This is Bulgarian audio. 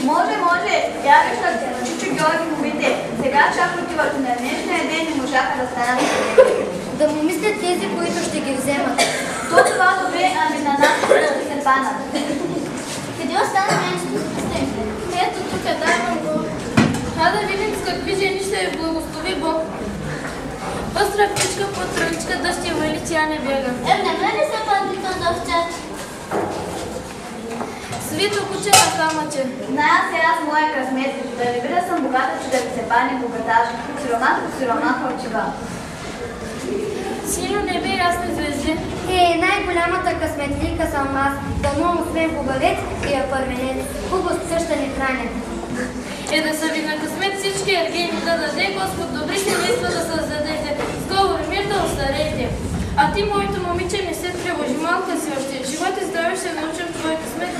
Може, може. Я виждате, на Чичо Георги момите. Сега чак отиват на днешния ден и можаха да станат. Да му мислят тези, които ще ги вземат. То това добре, ами на нас да се панат. Къде остана менчето с пестенка? Ето тук, давам го. А да видим с какви жени ще ви благослови Бог. Остра птичка по троичка, да ще вали, тя не бега. Не гледай се бандито да вчат. Свито куче на камъче. Зная сега с моя късмет, да не бида съм богата, че да ви се пани богатажа. Сироматка очива. Синьо небе и ясни звезди. Най-голямата късметлика съм аз. Дано освен богавец и първенец. Хубост съща не храня. Да са ви на късмет всички ергени да даде Господ добри семейства да създадете. Сговор мир да остарете. А ти, моето момиче, не се тревожи, малка си още. Живот и здраве ще научим твой късмет.